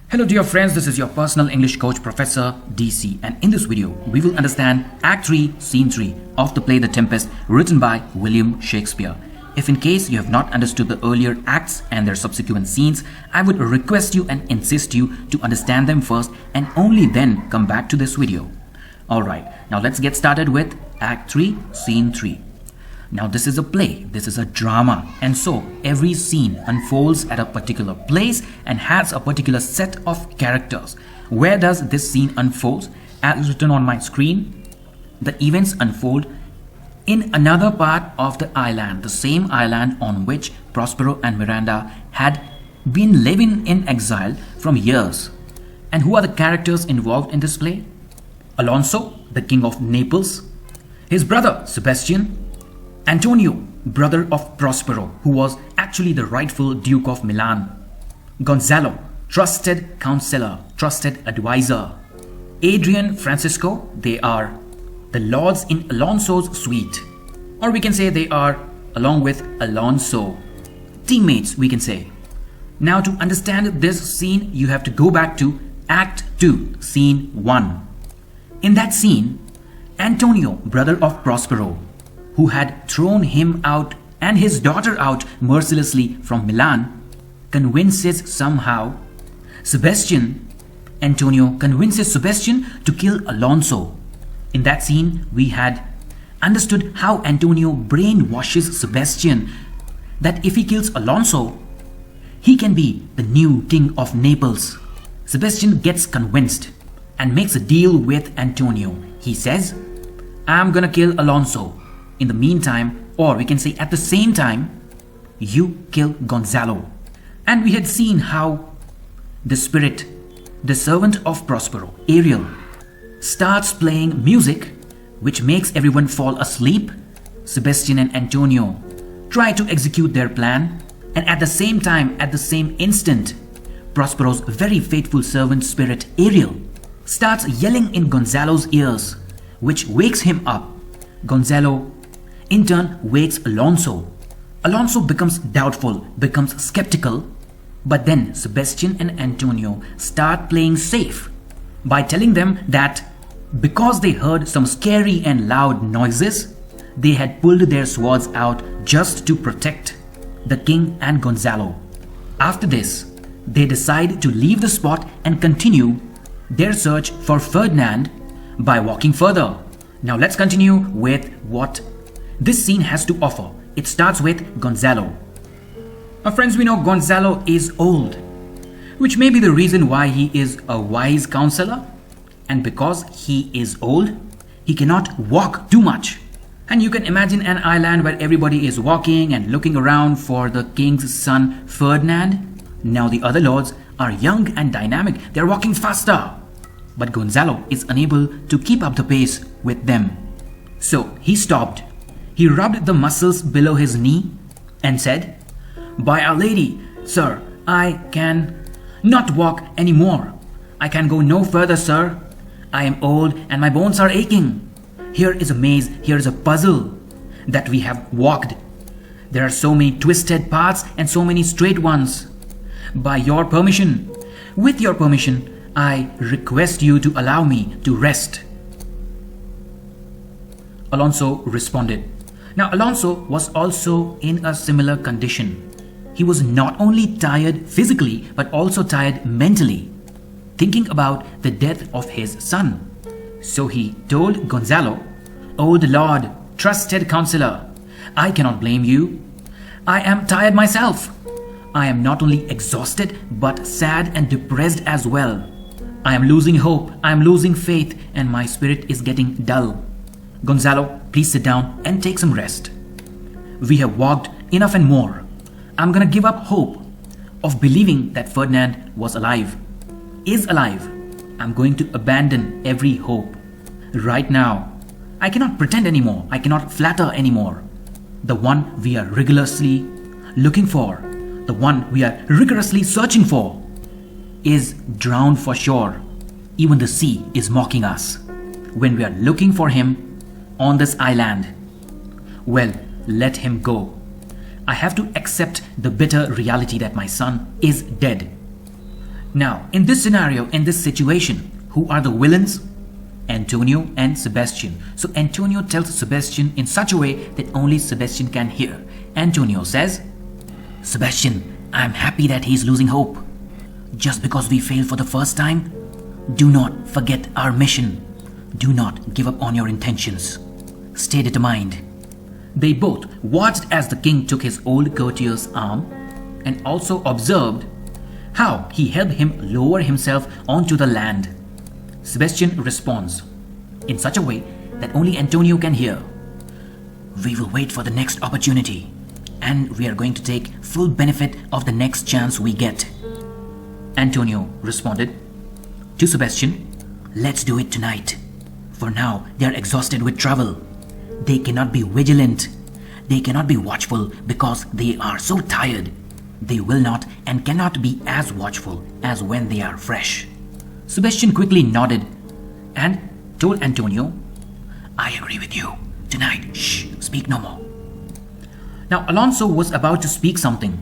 Hello dear friends, this is your personal English coach Professor DC, and in this video we will understand Act 3 Scene 3 of the play The Tempest, written by William Shakespeare. If in case you have not understood the earlier acts and their subsequent scenes, I would request you and insist you to understand them first and only then come back to this video. Alright, now let's get started with Act 3 Scene 3. Now this is a play, this is a drama, and so every scene unfolds at a particular place and has a particular set of characters. Where does this scene unfold? As written on my screen, the events unfold in another part of the island, the same island on which Prospero and Miranda had been living in exile from years. And who are the characters involved in this play? Alonso, the king of Naples, his brother Sebastian, Antonio, brother of Prospero, who was actually the rightful Duke of Milan, Gonzalo, trusted counselor, trusted advisor, Adrian, Francisco, they are the lords in Alonso's suite, or we can say they are along with Alonso, teammates we can say. Now to understand this scene, you have to go back to Act 2, Scene 1. In that scene, Antonio, brother of Prospero, who had thrown him out and his daughter out mercilessly from Milan, convinces somehow Antonio convinces Sebastian to kill Alonso. In that scene, we had understood how Antonio brainwashes Sebastian that if he kills Alonso, he can be the new king of Naples. Sebastian gets convinced and makes a deal with Antonio. He says, I'm gonna kill Alonso. In the meantime, or we can say at the same time, you kill Gonzalo. And we had seen how the spirit, the servant of Prospero, Ariel, starts playing music which makes everyone fall asleep. Sebastian and Antonio try to execute their plan, and at the same time, at the same instant, Prospero's very faithful servant spirit, Ariel, starts yelling in Gonzalo's ears, which wakes him up. Gonzalo in turn wakes Alonso. Alonso becomes doubtful, becomes skeptical, but then Sebastian and Antonio start playing safe by telling them that because they heard some scary and loud noises, they had pulled their swords out just to protect the king and Gonzalo. After this, they decide to leave the spot and continue their search for Ferdinand by walking further. Now let's continue with what this scene has to offer. It starts with Gonzalo. Now friends, we know Gonzalo is old, which may be the reason why he is a wise counselor. And because he is old, he cannot walk too much. And you can imagine an island where everybody is walking and looking around for the king's son Ferdinand. Now the other lords are young and dynamic. They're walking faster. But Gonzalo is unable to keep up the pace with them. So he stopped. He rubbed the muscles below his knee and said, By Our Lady, sir, I can not walk anymore. I can go no further, sir. I am old and my bones are aching. Here is a maze, here is a puzzle that we have walked. There are so many twisted paths and so many straight ones. By your permission, with your permission, I request you to allow me to rest. Alonso responded. Now Alonso was also in a similar condition. He was not only tired physically but also tired mentally, thinking about the death of his son. So he told Gonzalo, "Oh the Lord, trusted counselor, I cannot blame you. I am tired myself. I am not only exhausted but sad and depressed as well. I am losing hope, I am losing faith, and my spirit is getting dull. Gonzalo, please sit down and take some rest. We have walked enough and more. I'm gonna give up hope of believing that Ferdinand was alive, is alive. I'm going to abandon every hope. Right now, I cannot pretend anymore. I cannot flatter anymore. The one we are rigorously looking for, the one we are rigorously searching for, is drowned for sure. Even the sea is mocking us when we are looking for him on this island. Well, let him go. I have to accept the bitter reality that my son is dead. Now, in this scenario, in this situation, who are the villains? Antonio and Sebastian. So Antonio tells Sebastian in such a way that only Sebastian can hear. Antonio says, Sebastian, I'm happy that he's losing hope. Just because we failed for the first time, do not forget our mission. Do not give up on your intentions. Stay determined. They both watched as the king took his old courtier's arm and also observed how he helped him lower himself onto the land. Sebastian responds in such a way that only Antonio can hear. We will wait for the next opportunity, and we are going to take full benefit of the next chance we get. Antonio responded to Sebastian, let's do it tonight. For now, they are exhausted with travel. They cannot be vigilant. They cannot be watchful because they are so tired. They will not and cannot be as watchful as when they are fresh. Sebastian quickly nodded and told Antonio, I agree with you. Tonight, shh, speak no more. Now Alonso was about to speak something,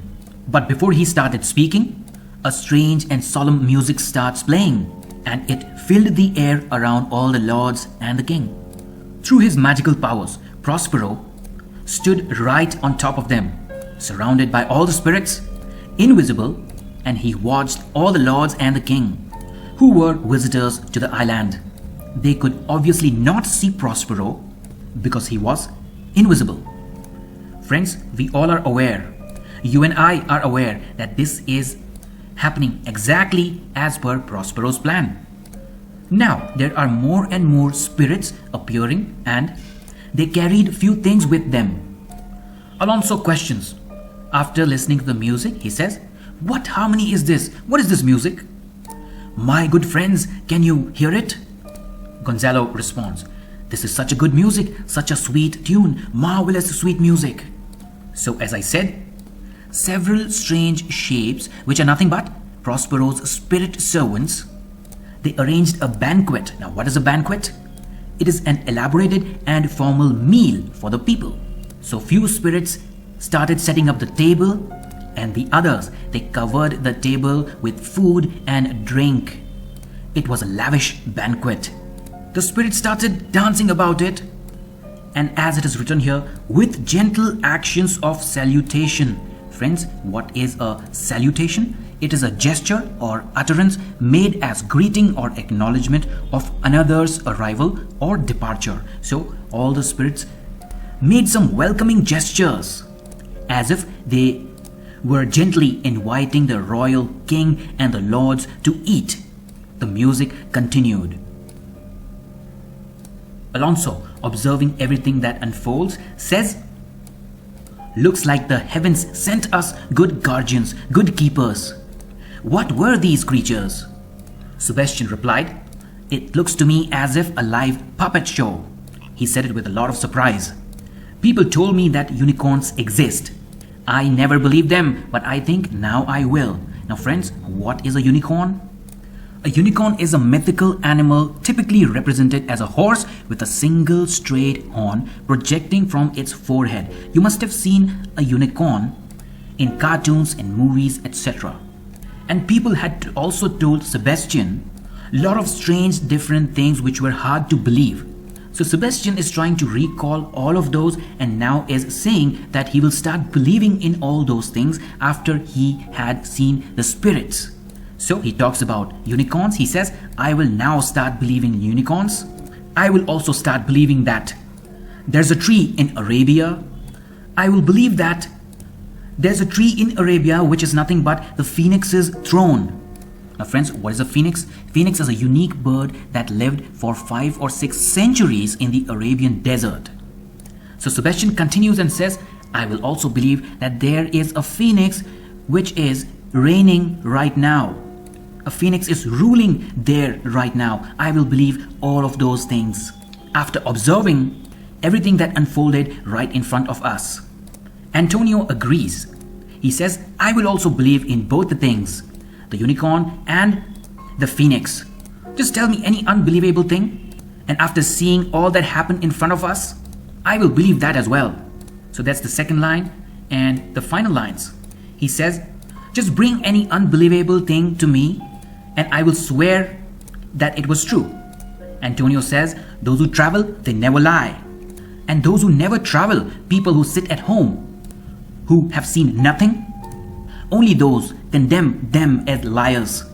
but before he started speaking, a strange and solemn music starts playing, and it filled the air around all the lords and the king. Through his magical powers, Prospero stood right on top of them, surrounded by all the spirits, invisible, and he watched all the lords and the king, who were visitors to the island. They could obviously not see Prospero because he was invisible. Friends, we all are aware, you and I are aware that this is happening exactly as per Prospero's plan. Now, there are more and more spirits appearing and they carried few things with them. Alonso questions. After listening to the music, he says, what harmony is this? What is this music? My good friends, can you hear it? Gonzalo responds, this is such a good music, such a sweet tune, marvelous sweet music. So as I said, several strange shapes, which are nothing but Prospero's spirit servants, they arranged a banquet. Now what is a banquet? It is an elaborated and formal meal for the people. So few spirits started setting up the table, and the others, they covered the table with food and drink. It was a lavish banquet. The spirits started dancing about it, and as it is written here, with gentle actions of salutation. Friends, what is a salutation? It is a gesture or utterance made as greeting or acknowledgement of another's arrival or departure. So all the spirits made some welcoming gestures as if they were gently inviting the royal king and the lords to eat. The music continued. Alonso, observing everything that unfolds, says, looks like the heavens sent us good guardians, good keepers. What were these creatures? Sebastian replied, it looks to me as if a live puppet show. He said it with a lot of surprise. People told me that unicorns exist. I never believed them, but I think now I will. Now friends, what is a unicorn? A unicorn is a mythical animal typically represented as a horse with a single straight horn projecting from its forehead. You must have seen a unicorn in cartoons and movies, etc. And people had also told Sebastian a lot of strange different things which were hard to believe. So Sebastian is trying to recall all of those and now is saying that he will start believing in all those things after he had seen the spirits. So he talks about unicorns. He says, I will now start believing in unicorns. I will also start believing that there's a tree in Arabia. I will believe that there's a tree in Arabia which is nothing but the phoenix's throne. Now friends, what is a phoenix? Phoenix is a unique bird that lived for 5 or 6 centuries in the Arabian desert. So Sebastian continues and says, I will also believe that there is a phoenix which is reigning right now. A phoenix is ruling there right now. I will believe all of those things. After observing everything that unfolded right in front of us, Antonio agrees. He says, I will also believe in both the things, the unicorn and the phoenix. Just tell me any unbelievable thing, and after seeing all that happened in front of us, I will believe that as well. So that's the second line. And the final lines, he says, just bring any unbelievable thing to me and I will swear that it was true. Antonio says, those who travel, they never lie. And those who never travel, people who sit at home, who have seen nothing, only those condemn them as liars.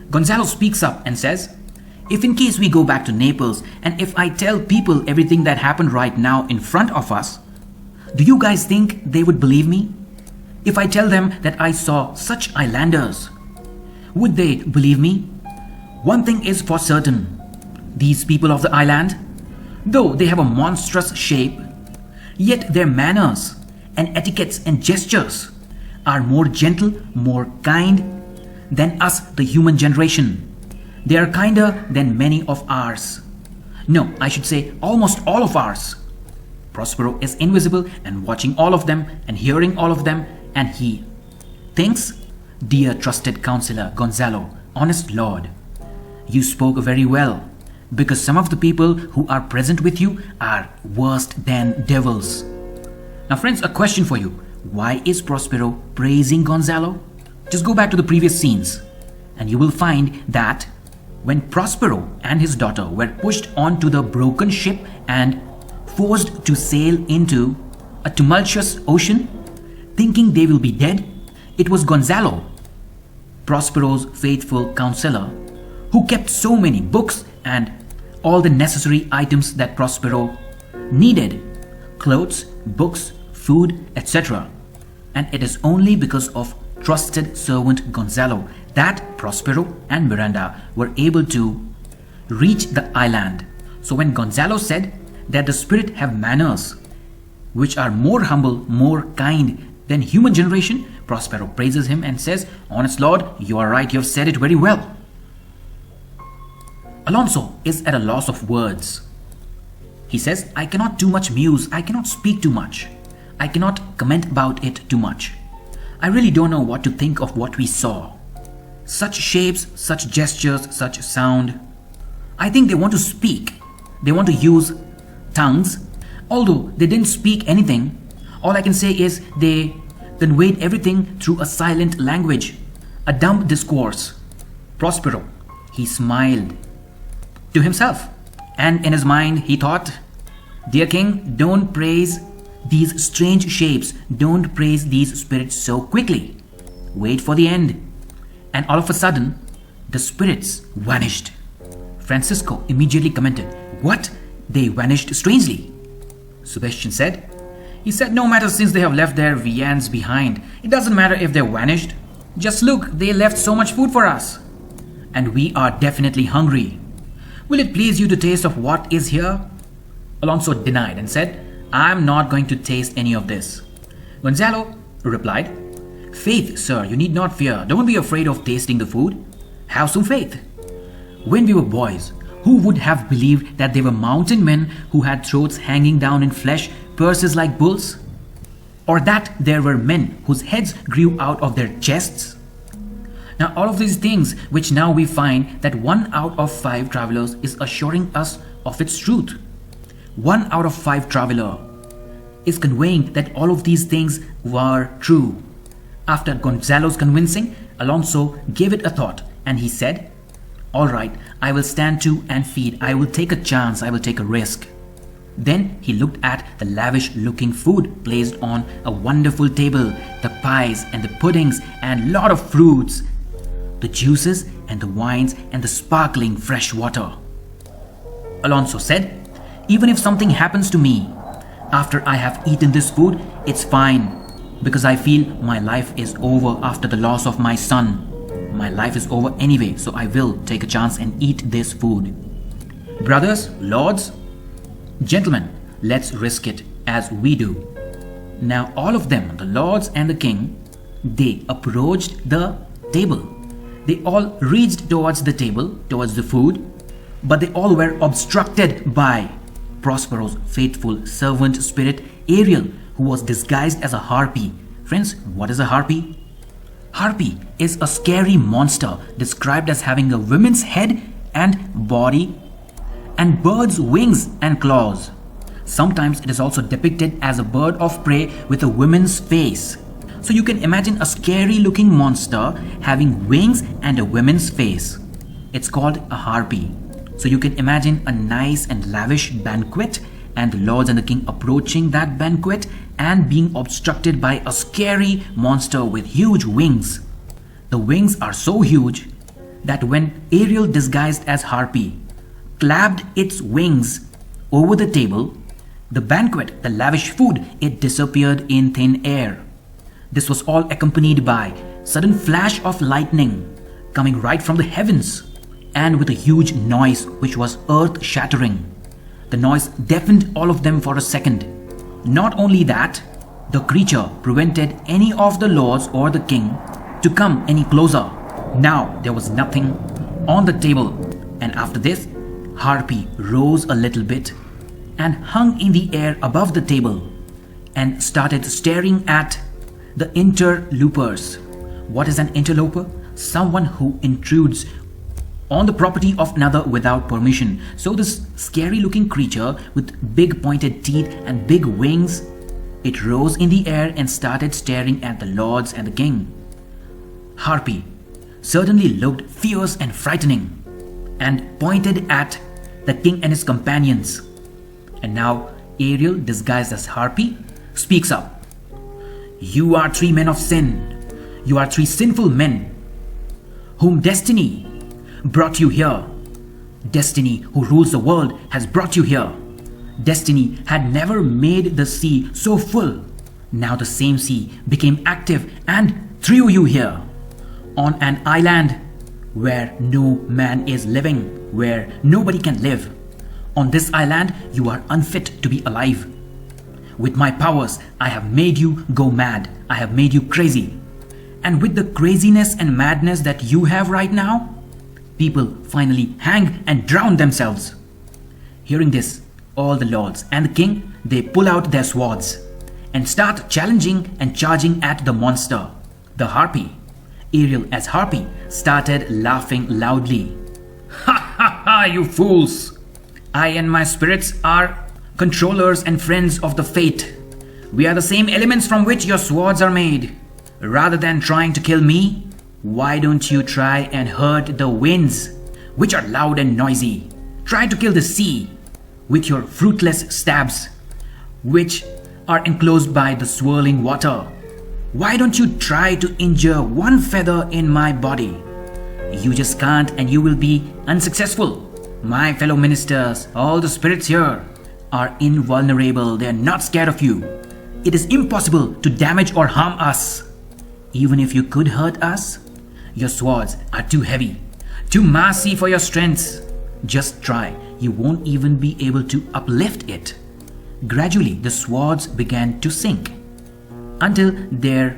Gonzalo speaks up and says, if in case we go back to Naples and if I tell people everything that happened right now in front of us, do you guys think they would believe me? If I tell them that I saw such islanders, would they believe me? One thing is for certain, these people of the island, though they have a monstrous shape, yet their manners and etiquettes and gestures are more gentle, more kind than us, the human generation. They are kinder than many of ours. No, I should say almost all of ours. Prospero is invisible and watching all of them and hearing all of them, and he thinks, dear trusted counselor Gonzalo, honest Lord, you spoke very well, because some of the people who are present with you are worse than devils. Now friends, a question for you. Why is Prospero praising Gonzalo? Just go back to the previous scenes and you will find that when Prospero and his daughter were pushed onto the broken ship and forced to sail into a tumultuous ocean, thinking they will be dead, it was Gonzalo, Prospero's faithful counselor, who kept so many books and all the necessary items that Prospero needed, clothes, books, food, etc. And it is only because of trusted servant Gonzalo that Prospero and Miranda were able to reach the island. So when Gonzalo said that the spirit have manners which are more humble, more kind than human generation, Prospero praises him and says, honest Lord, you are right, you have said it very well. Alonso is at a loss of words. He says, I cannot too much muse, I cannot speak too much, I cannot comment about it too much. I really don't know what to think of what we saw. Such shapes, such gestures, such sound. I think they want to speak. They want to use tongues. Although they didn't speak anything, all I can say is they conveyed everything through a silent language, a dumb discourse. Prospero, he smiled to himself, and in his mind he thought, dear king, don't praise these strange shapes, don't praise these spirits so quickly. Wait for the end. And all of a sudden, the spirits vanished. Francisco immediately commented, what? They vanished strangely. Sebastian said, he said, no matter, since they have left their viands behind, it doesn't matter if they vanished. Just look, they left so much food for us. And we are definitely hungry. Will it please you to taste of what is here? Alonso denied and said, I'm not going to taste any of this. Gonzalo replied, faith, sir, you need not fear. Don't be afraid of tasting the food. Have some faith. When we were boys, who would have believed that they were mountain men who had throats hanging down in flesh, purses like bulls? Or that there were men whose heads grew out of their chests? Now all of these things which now we find that 1 out of 5 travelers is assuring us of its truth. 1 out of 5 traveler is conveying that all of these things were true. After Gonzalo's convincing, Alonso gave it a thought and he said, all right, I will stand to and feed. I will take a chance. I will take a risk. Then he looked at the lavish looking food placed on a wonderful table, the pies and the puddings and lot of fruits, the juices and the wines and the sparkling fresh water. Alonso said, even if something happens to me after I have eaten this food, it's fine, because I feel my life is over after the loss of my son. My life is over anyway, so I will take a chance and eat this food. Brothers, lords, gentlemen, let's risk it as we do. Now all of them, the lords and the king, they approached the table. They all reached towards the table, towards the food, but they all were obstructed by Prospero's faithful servant spirit, Ariel, who was disguised as a harpy. Friends, what is a harpy? Harpy is a scary monster described as having a woman's head and body and bird's wings and claws. Sometimes it is also depicted as a bird of prey with a woman's face. So you can imagine a scary looking monster having wings and a woman's face. It's called a harpy. So you can imagine a nice and lavish banquet and the lords and the king approaching that banquet and being obstructed by a scary monster with huge wings. The wings are so huge that when Ariel, disguised as Harpy, clapped its wings over the table, the banquet, the lavish food, it disappeared in thin air. This was all accompanied by sudden flash of lightning coming right from the heavens and with a huge noise which was earth-shattering. The noise deafened all of them for a second. Not only that, the creature prevented any of the lords or the king to come any closer. Now there was nothing on the table, and after this, Harpy rose a little bit and hung in the air above the table and started staring at the interlopers. What is an interloper? Someone who intrudes on the property of another without permission. So this scary looking creature with big pointed teeth and big wings, it rose in the air and started staring at the lords and the king. Harpy certainly looked fierce and frightening and pointed at the king and his companions. And now Ariel, disguised as Harpy, speaks up. You are three men of sin. You are three sinful men whom destiny brought you here. Destiny, who rules the world, has brought you here. Destiny had never made the sea so full. Now the same sea became active and threw you here on an island where no man is living, where nobody can live. On this island, you are unfit to be alive. With my powers, I have made you go mad. I have made you crazy. And with the craziness and madness that you have right now, people finally hang and drown themselves. Hearing this, all the lords and the king, they pull out their swords and start challenging and charging at the monster, the Harpy. Ariel, as Harpy, started laughing loudly. Ha ha ha, you fools! I and my spirits are controllers and friends of the fate. We are the same elements from which your swords are made. Rather than trying to kill me, why don't you try and hurt the winds, which are loud and noisy? Try to kill the sea with your fruitless stabs, which are enclosed by the swirling water. Why don't you try to injure one feather in my body? You just can't, and you will be unsuccessful. My fellow ministers, all the spirits here are invulnerable. They are not scared of you. It is impossible to damage or harm us. Even if you could hurt us, your swords are too heavy, too massy for your strengths. Just try. You won't even be able to uplift it. Gradually, the swords began to sink until their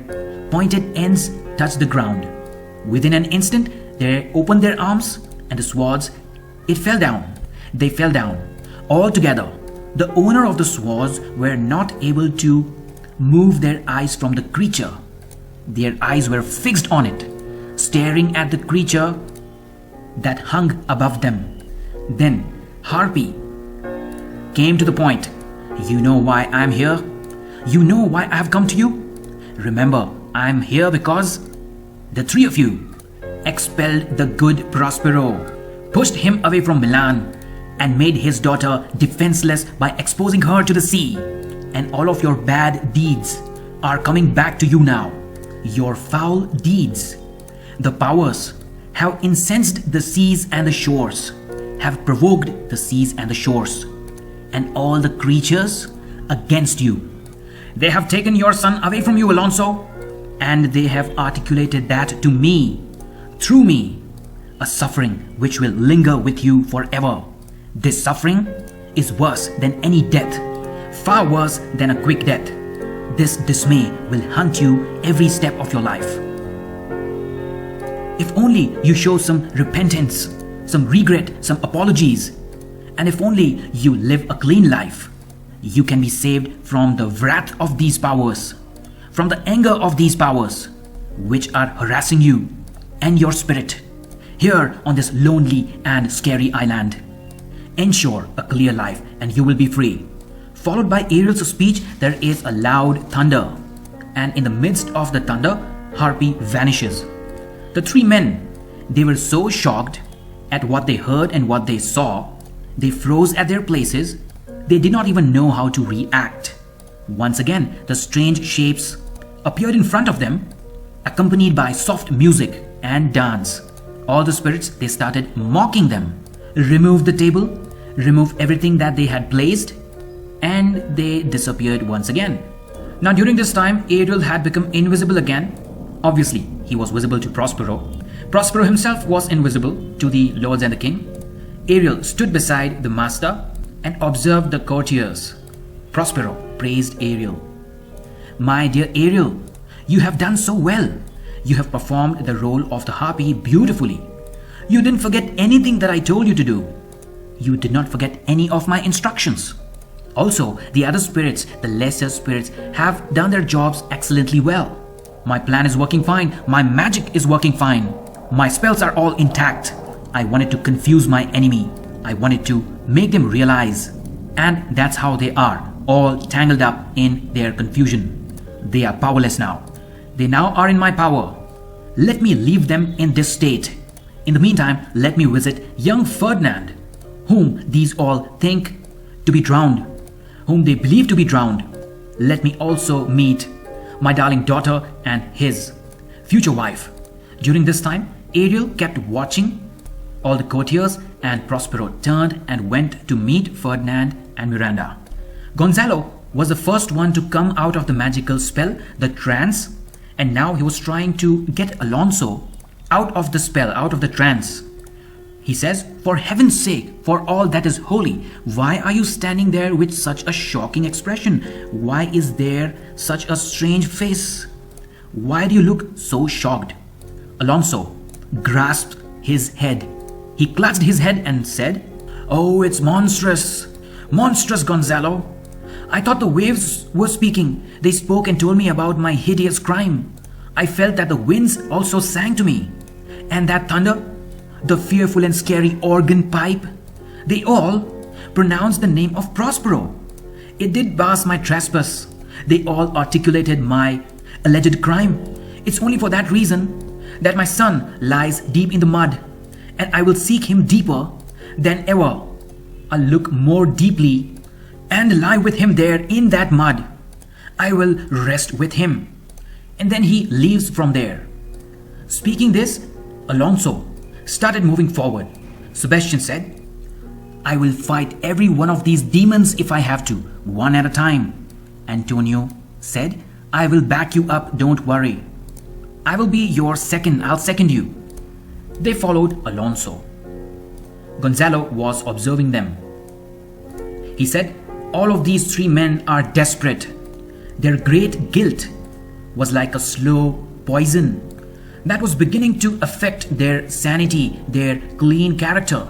pointed ends touched the ground. Within an instant, they opened their arms and the swords, it fell down. They fell down all together. The owner of the swords were not able to move their eyes from the creature. Their eyes were fixed on it, staring at the creature that hung above them. Then Harpy came to the point. You know why I'm here? You know why I have come to you? Remember, I'm here because the three of you expelled the good Prospero, pushed him away from Milan, and made his daughter defenseless by exposing her to the sea. And all of your bad deeds are coming back to you now. Your foul deeds. The powers have incensed the seas and the shores, have provoked the seas and the shores, and all the creatures against you. They have taken your son away from you, Alonso, and they have articulated that to me, through me, a suffering which will linger with you forever. This suffering is worse than any death, far worse than a quick death. This dismay will haunt you every step of your life. If only you show some repentance, some regret, some apologies, and if only you live a clean life, you can be saved from the wrath of these powers, from the anger of these powers, which are harassing you and your spirit here on this lonely and scary island. Ensure a clear life and you will be free. Followed by Ariel's speech, there is a loud thunder. and in the midst of the thunder, Harpy vanishes. The three men, they were so shocked at what they heard and what they saw, they froze at their places. They did not even know how to react. Once again, the strange shapes appeared in front of them, accompanied by soft music and dance. All the spirits, they started mocking them, removed the table, removed everything that they had placed, and they disappeared once again. Now during this time, Ariel had become invisible again. Obviously, he was visible to Prospero. Prospero himself was invisible to the lords and the king. Ariel stood beside the master and observed the courtiers. Prospero praised Ariel. "My dear Ariel, you have done so well. You have performed the role of the Harpy beautifully. You didn't forget anything that I told you to do. You did not forget any of my instructions. Also, the other spirits, the lesser spirits, have done their jobs excellently well. My plan is working fine. My magic is working fine. My spells are all intact. I wanted to confuse my enemy. I wanted to make them realize. And that's how they are, all tangled up in their confusion. They are powerless now. They now are in my power. Let me leave them in this state. In the meantime, let me visit young Ferdinand, whom these all think to be drowned, whom they believe to be drowned. Let me also meet my darling daughter and his future wife." During this time, Ariel kept watching all the courtiers, and Prospero turned and went to meet Ferdinand and Miranda. Gonzalo was the first one to come out of the magical spell, the trance, and now he was trying to get Alonso out of the spell, out of the trance. He says, "For heaven's sake, for all that is holy, why are you standing there with such a shocking expression? Why is there such a strange face? Why do you look so shocked?" Alonso grasped his head. He clutched his head and said, "Oh, it's monstrous. Monstrous, Gonzalo. I thought the waves were speaking. They spoke and told me about my hideous crime. I felt that the winds also sang to me. And that thunder, the fearful and scary organ pipe, they all pronounced the name of Prospero. It did pass my trespass. They all articulated my alleged crime. It's only for that reason that my son lies deep in the mud, and I will seek him deeper than ever. I'll look more deeply and lie with him there in that mud. I will rest with him." And then he leaves from there. Speaking this, Alonso started moving forward. Sebastian said, "I will fight every one of these demons if I have to, one at a time." Antonio said, "I will back you up, don't worry. I will be your second, I'll second you." They followed Alonso. Gonzalo was observing them. He said, "All of these three men are desperate. Their great guilt was like a slow poison that was beginning to affect their sanity, their clean character."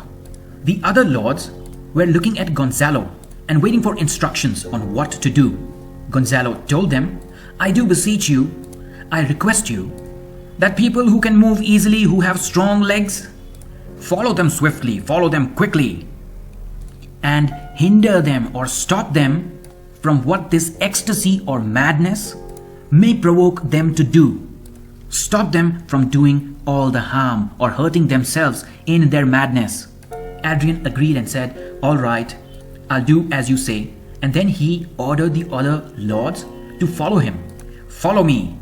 The other lords were looking at Gonzalo and waiting for instructions on what to do. Gonzalo told them, "I do beseech you, I request you, that people who can move easily, who have strong legs, follow them swiftly, follow them quickly, and hinder them or stop them from what this ecstasy or madness may provoke them to do. Stop them from doing all the harm or hurting themselves in their madness." Adrian agreed and said, "All right, I'll do as you say." And then he ordered the other lords to follow him. "Follow me."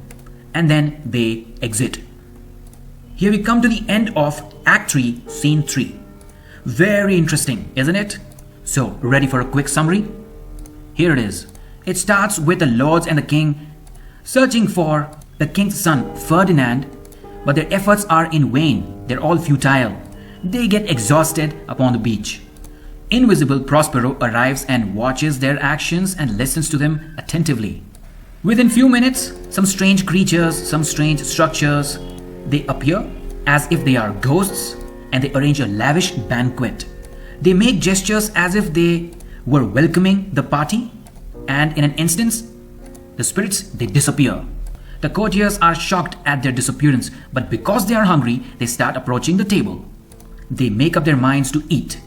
And then they exit. Here we come to the end of Act 3, Scene 3. Very interesting, isn't it? So, ready for a quick summary? Here it is. It starts with the lords and the king searching for the king's son Ferdinand, but their efforts are in vain. They're all futile. They get exhausted upon the beach. Invisible Prospero arrives and watches their actions and listens to them attentively. Within few minutes, some strange creatures, some strange structures, they appear as if they are ghosts, and they arrange a lavish banquet. They make gestures as if they were welcoming the party, and in an instant, the spirits, they disappear. The courtiers are shocked at their disappearance, but because they are hungry, they start approaching the table. They make up their minds to eat.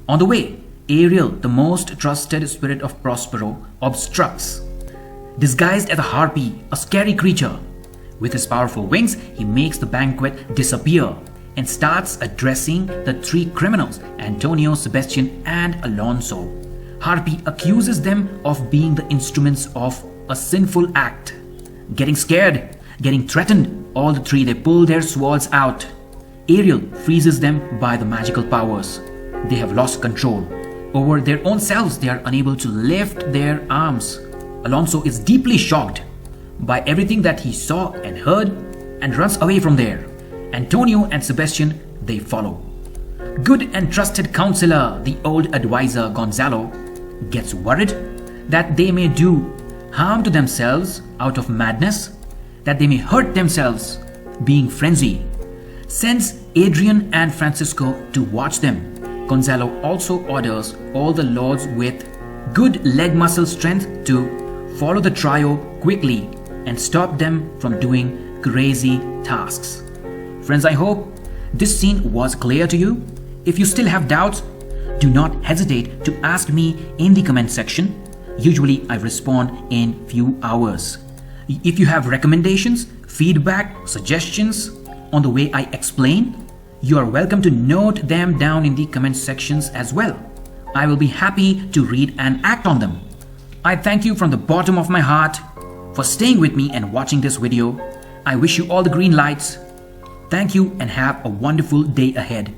On the way, Ariel, the most trusted spirit of Prospero, obstructs disguised as a harpy, a scary creature. With his powerful wings, he makes the banquet disappear and starts addressing the three criminals, Antonio, Sebastian, and Alonso. Harpy accuses them of being the instruments of a sinful act. Getting scared, getting threatened, all the three they pull their swords out. Ariel freezes them by the magical powers. They have lost control over their own selves. They are unable to lift their arms. Alonso is deeply shocked by everything that he saw and heard and runs away from there. Antonio and Sebastian, they follow. Good and trusted counselor, the old advisor Gonzalo, gets worried that they may do harm to themselves out of madness, that they may hurt themselves being frenzy. Sends Adrian and Francisco to watch them. Gonzalo also orders all the lords with good leg muscle strength to follow the trio quickly and stop them from doing crazy tasks. Friends, I hope this scene was clear to you. If you still have doubts, do not hesitate to ask me in the comment section. Usually I respond in few hours. If you have recommendations, feedback, suggestions on the way I explain, you are welcome to note them down in the comment sections as well. I will be happy to read and act on them. I thank you from the bottom of my heart for staying with me and watching this video. I wish you all the green lights. Thank you and have a wonderful day ahead.